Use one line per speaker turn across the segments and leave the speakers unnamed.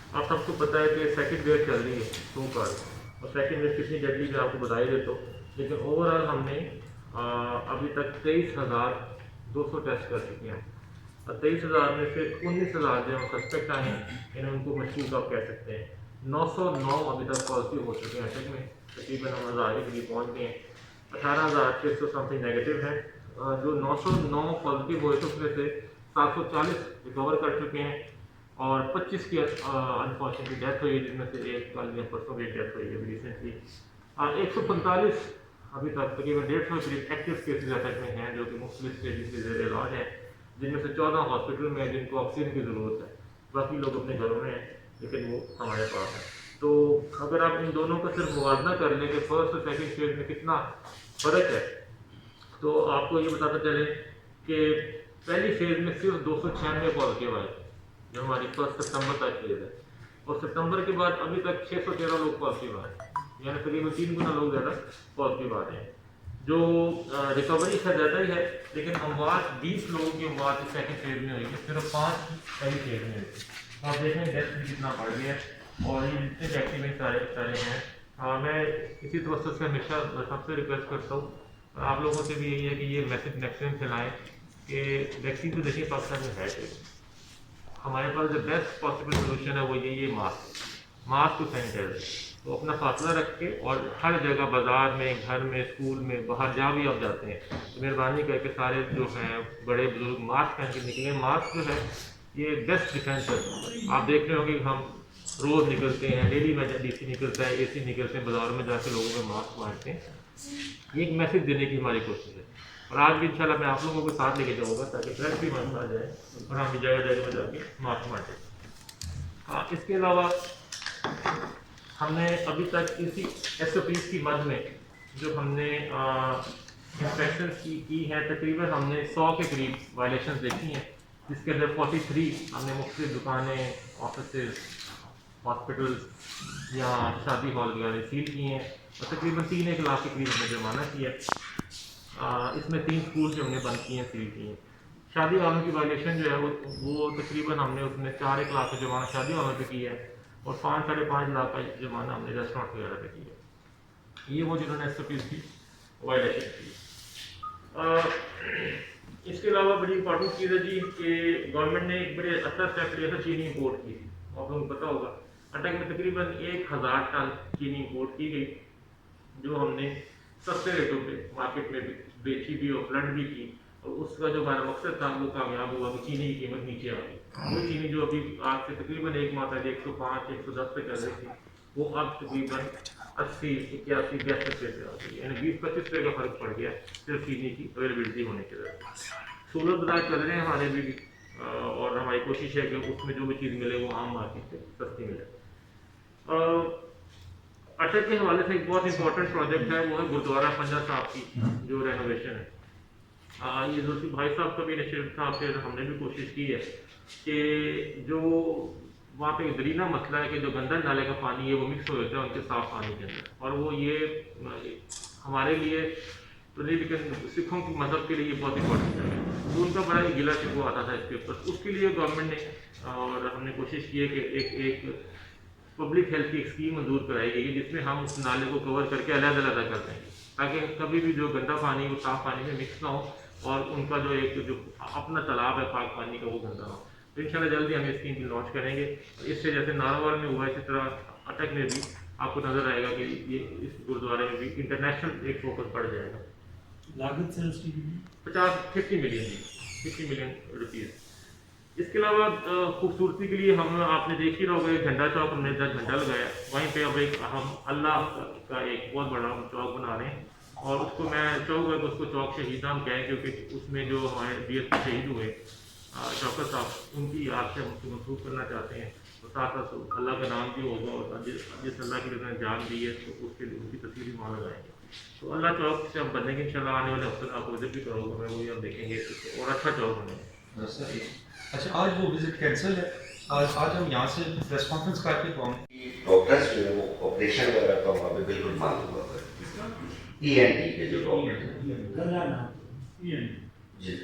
आप सबको पता है कि सेकंड वेव चल रही है सो कॉल, और सेकंड वेव कितनी डेडली है आपको बता ही देता हूँ। लेकिन ओवरऑल हमने अभी तक 23,200 टेस्ट कर चुके हैं, और 23,000 में से 19,000 जो सस्पेक्ट आए हैं, यानी उनको मशकूक आप कह सकते हैं। 909 अभी तक पॉजिटिव हो चुके हैं अटैक में, तकरीबन हम 1000 के करीब पहुँच गए हैं। 18,600 समथिंग नेगेटिव है। जो 909 पॉजिटिव हुए थे उसमें से 740 रिकवर कर चुके हैं, और 25 की अनफॉर्चुनेटली डेथ हुई है, जिनमें से एक कल या परसों भी डेथ हुई है रिसेंटली। 145 अभी तक तकरीबन 150 के करीब एक्टिव केसेज अटैक में हैं, जो कि मुख्तलिफ स्टेजेस के ज़रिए इलाज हैं, जिनमें से 14 हॉस्पिटल में है जिनको ऑक्सीजन की ज़रूरत है, बाकी लोग अपने घरों में हैं, लेकिन वो हमारे पास है। तो अगर आप इन दोनों का सिर्फ मुवाजना कर लें कि फर्स्ट और सेकंड फेज में कितना फ़र्क है, तो आपको ये बताते चले कि पहली फेज में सिर्फ 296 पॉजिटिव आए, जो हमारी फर्स्ट सितंबर तक फेज है, और सितंबर के बाद अभी तक 613 लोग पॉजिटिव आए, यानी तकरीबन 3 गुना लोग ज़्यादा पॉजिटिव आ रहे हैं। जो रिकवरी है ज़्यादा ही है, लेकिन अमवात 20 लोगों की अमवात इस सेकंड फेज में हुई है, सिर्फ 5 पहली फेज में हुई थी। आप देखें डेथ भी कितना बढ़ गया है, और ये जितने एक्टिवेट सारे हैं। मैं इसी तवज्जो से हमेशा सबसे रिक्वेस्ट करता हूँ, आप लोगों से भी यही है कि ये मैसेज मैक्सिमम फैलाएँ कि वैक्सीन तो देखिए पाकिस्तान में है, हमारे पास जो बेस्ट पॉसिबल सोल्यूशन है वो ये मास्क टू सैनिटाइजर। तो अपना फासला रख के, और हर जगह बाज़ार में, घर में, स्कूल में, बाहर जहाँ भी आप जाते हैं, तो मेहरबानी करके सारे जो हैं बड़े बुजुर्ग मास्क पहन के निकलें। मास्क जो है ये बेस्ट डिफेंस है। आप देख रहे होंगे कि हम रोज़ निकलते हैं, डेली में DC निकलता है, AC निकलते हैं, बाज़ारों में जाकर लोगों को मास्क बांटते हैं। ये एक मैसेज देने की हमारी कोशिश है, और आज भी इंशाल्लाह मैं आप लोगों को साथ लेके जाऊँगा ताकि प्रेस भी मत आ जाए, और हम भी जगह जगह में जाके मास्क बांटें। हाँ, इसके अलावा हमने अभी तक इसी SOPs की मद में जो हमने इंस्पेक्शन की हैं, तकरीबन हमने 100 के करीब वायलेशन देखी हैं, जिसके अंदर 43 हमने मुख्तलिफ दुकानें, ऑफिस, हॉस्पिटल या शादी हॉल वगैरह सील किए हैं, और तकरीबन 3-1 लाख के करीब हमने जुर्माना किया। इसमें 3 स्कूल जो हमने बंद किए हैं, सील किए हैं। शादी वालों की वायलेशन जो है वो तकरीबन हमने उसमें 4-1 लाख का जुर्माना शादी वालों पे किया है, और 5-5.5 लाख का जुर्माना हमने रेस्टोरेंट वगैरह पे किया। ये वो जिन्होंने SOPs की वायलेशन की। इसके अलावा बड़ी इंपॉर्टेंट चीज़ है जी कि गवर्नमेंट ने एक बड़े अच्छा स्टेप लिया था चीनी इंपोर्ट की। आप लोगों को पता होगा अटक में तकरीबन 1000 टन चीनी इंपोर्ट की गई, जो हमने सस्ते रेटों पे मार्केट में बेची भी और फ्लड भी की, और उसका जो हमारा मकसद था वो कामयाब हुआ कि चीनी की कीमत नीचे आ गई। वो चीनी जो अभी आज से तकरीबन 1 माह पहले 105-110 पे चल रही थी, वो अब तकरीबन 80-81-82 रुपये पे आ गई, यानी 20-25 रुपये का फ़र्क पड़ गया सिर्फ चीनी की अवेलेबिलिटी होने के वजह से। सोलर बाजार चल रहे हैं हमारे भी, और हमारी कोशिश है कि उसमें जो भी चीज़ मिले वो आम मार्केट से सस्ती मिले। अटक के हवाले से एक बहुत इंपॉर्टेंट प्रोजेक्ट है, वो है गुरुद्वारा पंजा साहब की जो रेनोवेशन है। ये जो भाई साहब का भी इनिशिएटिव था, फिर हमने भी कोशिश की है कि जो वहाँ पे दरीना मसला है कि जो गंदा नाले का पानी है वो मिक्स हो जाता है उनके साफ पानी के अंदर, और वो ये हमारे लिए तो नहीं, लेकिन सिखों की मज़हब के लिए ये बहुत इंपॉर्टेंट है। तो उनका बड़ा ही गिला शिकवा आता था इसके ऊपर, उसके लिए गवर्नमेंट ने और हमने कोशिश की है कि एक पब्लिक हेल्थ की एक स्कीम मंजूर कराई गई है, जिसमें हम उस नाले को कवर करके अलग-अलग कर देंगे, ताकि कभी भी जो गंदा पानी वो साफ़ पानी में मिक्स ना हो, और उनका जो अपना तालाब है पाक पानी का वो गंदा ना हो। तो इंशाल्लाह जल्दी हम ये स्कीम भी लॉन्च करेंगे। इससे जैसे नारावाल में हुआ, इसी तरह अटक में भी आपको नज़र आएगा कि ये इस गुरुद्वारे में भी इंटरनेशनल एक फोकस बढ़ जाएगा।
लागत से उसकी
50 मिलियन जी, 50 मिलियन रुपीज़। इसके अलावा खूबसूरती के लिए हम आपने देख ही रहा होगा, झंडा चौक हमने झंडा लगाया, वहीं पे अब एक हम अल्लाह का एक बहुत बड़ा चौक बना रहे हैं, और उसको मैं चौक है उसको चौक शहीद नाम कहें, क्योंकि उसमें जो हमारे DSP शहीद हुए शौकत साहब, उनकी याद से हम उसको मंसूब करना चाहते हैं, और साथ साथ अल्लाह का नाम भी होगा, और जिस अल्लाह के लिए जान दी है तो उसके लिए उनकी तस्वीर भी वहाँ लगाएंगे। तो अल्लाह चौक से हम बनेंगे इंशाल्लाह, आने वाले हफ्ते आपको विजिट भी करूँगा मैं, वही हम देखेंगे और अच्छा चौक बनेगा।
अच्छा, आज वो विजिट कैंसिल है, आज हम यहाँ से प्रेस कॉन्फ्रेंस करके
डॉक्टर्स जो है वो ऑपरेशन वगैरह का वहाँ पे बिल्कुल मांग हुआ है, ENT के जो डॉक्टर जी,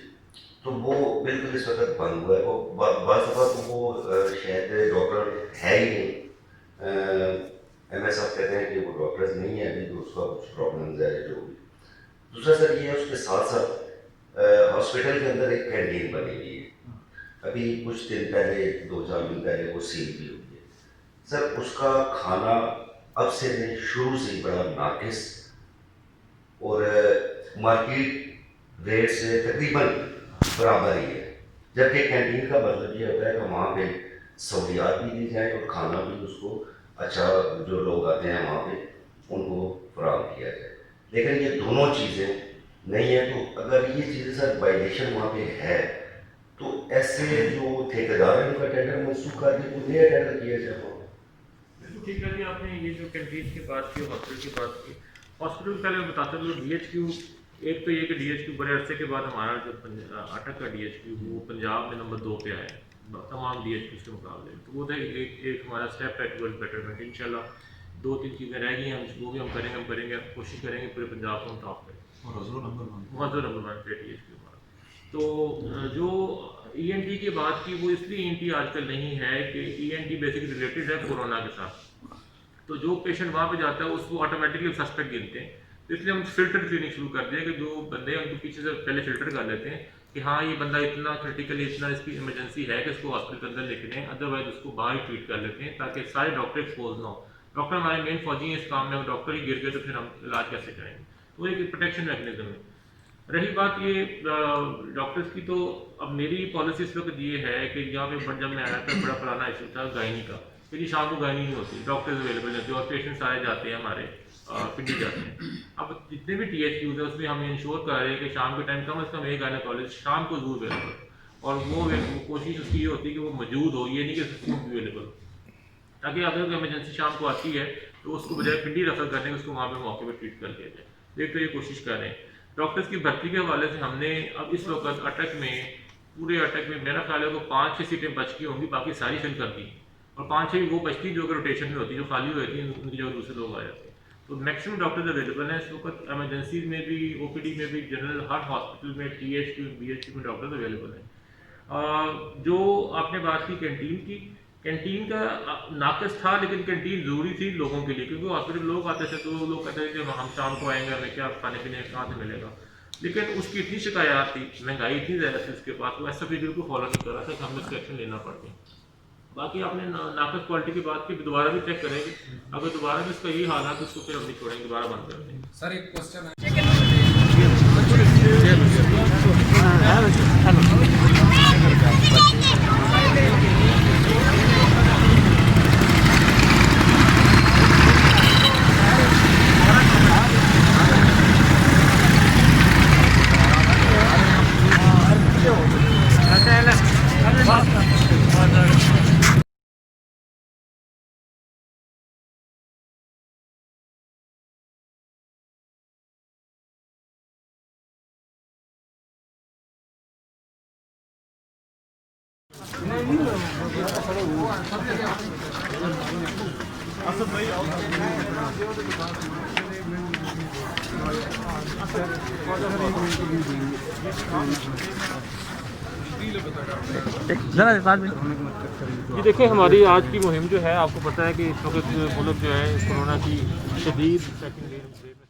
तो वो बिल्कुल इस वक्त बंद हुआ है। वो बस वो शायद डॉक्टर है ही नहीं। MS साहब कहते हैं कि वो डॉक्टर्स नहीं है अभी, तो उसका कुछ प्रॉब्लम्स है जो भी। दूसरा सर ये है, उसके साथ साथ हॉस्पिटल के अंदर एक कैंटीन बनी हुई है। अभी कुछ दिन पहले, 2-4 दिन पहले वो सील भी हुई है सर। उसका खाना अब से नहीं, शुरू से ही बड़ा नाकिस और मार्केट रेट से तकरीबन बराबर ही है। जबकि कैंटीन का मतलब ये होता है कि वहाँ पे सहूलियात भी दी जाए और खाना भी उसको अच्छा, जो लोग आते हैं वहाँ पे उनको फराहम किया जाए। लेकिन ये दोनों चीज़ें नहीं है, तो अगर ये चीज़ें सर वायलेशन वहाँ पे है, तो ऐसे जो ठेकेदार हैं उनका टेंडर मनसूख करके कोई नया टेंडर किया जाए।
ठीक है जी, आपने ये जो कैंटीन की बात की, हॉस्पिटल की बात की, हॉस्पिटल पहले मैं बताता हूँ DHQ, एक तो ये कि DHQ बड़े अरसे के बाद हमारा जो अटक का DHQ वो पंजाब में नंबर 2 पे आया है तमाम DHQ के मुकाबले। तो वो तो एक हमारा स्टेप है टुवर्ड बेटरमेंट। इंशाल्लाह 2-3 चीज़ें रह गई हैं, वो भी हम करेंगे, कोशिश करेंगे पूरे पंजाब को हम टॉप करें। नंबर 1 पे DHQ हमारा। तो जो ENT की बात की, वो इसलिए ENT आजकल नहीं है कि ENT बेसिकली रिलेटेड है कोरोना के साथ। तो जो पेशेंट वहाँ पे जाता है उसको ऑटोमेटिकली सस्पेक्ट गिनते हैं, तो इसलिए हम फिल्टर क्लिनिक शुरू कर दिया कि जो बंदे हैं उनको पीछे से पहले फिल्टर कर लेते हैं कि हाँ ये बंदा इतना क्रिटिकली, इतना इसकी इमरजेंसी है कि इसको हॉस्पिटल के अंदर लेके दें, अदरवाइज उसको बाहर ट्रीट कर लेते हैं ताकि सारे डॉक्टर एक्सपोज ना हो। डॉक्टर हमारे मेन फौजी हैं इस काम में, डॉक्टर ही गिर गए तो फिर हम इलाज कैसे करेंगे, तो एक प्रोटेक्शन मैकेनिज्म है। रही बात ये डॉक्टर्स की, तो अब मेरी पॉलिसी इस वक्त ये है कि यहाँ पे जब मैं आया था बड़ा पुराना इशू था गायनी का, क्योंकि शाम को गायनी नहीं होती, डॉक्टर्स अवेलेबल नहीं होते और पेशेंट्स सारे जाते हैं हमारे पिंडी जाते हैं। अब जितने भी THQs है उसमें हम इंश्योर कर रहे हैं कि शाम के टाइम कम से कम एक गायनेकोलॉजिस्ट शाम को जरूर अवेलेबल, और वो कोशिश उसकी ये होती है कि वो मौजूद हो, ये नहीं कि अवेलेबल, ताकि अगर इमरजेंसी शाम को आती है तो उसको बजाय पिंडी रेफर करने के उसको वहाँ पर मौके पर ट्रीट कर दिया जाए। एक तो ये कोशिश कर रहे हैं। डॉक्टर्स की भर्ती के हवाले से हमने अब इस वक्त अटक में, पूरे अटक में मेरा ख्याल है को 5-6 सीटें बच की होंगी, बाकी सारी फिल कर दी, और 5-6 वो बचती जो कि रोटेशन में होती, जो खाली हुई थी उनकी जगह दूसरे लोग आ जाते हैं। तो मैक्सिमम डॉक्टर्स अवेलेबल हैं इस वक्त, एमरजेंसी में भी, OPD में भी, जनरल हर हॉस्पिटल में, THQ BHQ में डॉक्टर्स अवेलेबल हैं। जो आपने बात की कैंटीन की, कैंटीन का नाकस था, लेकिन कैंटीन ज़रूरी थी लोगों के लिए, क्योंकि हॉस्पिटल लोग आते थे तो लोग कहते थे कि हम शाम को आएंगे, हमें क्या खाने पीने कहाँ से मिलेगा। लेकिन उसकी इतनी शिकायत थी, महंगाई इतनी ज़्यादा थी उसके पास, वो SOP बिल्कुल फॉलो नहीं कर रहा था कि हमें उसका एक्शन लेना पड़ता। बाकी आपने नाकस क्वालिटी की बात की, दोबारा भी चेक करेंगे, अगर दोबारा भी इसका यही हाल है तो उसको फिर हम नहीं छोड़ेंगे, दोबारा बंद कर देंगे।
सर एक क्वेश्चन है।
जी देखिए, हमारी आज की मुहिम जो है, आपको पता है कि इस वक्त मुल्क जो है कोरोना की शदीद सेकंड वेव में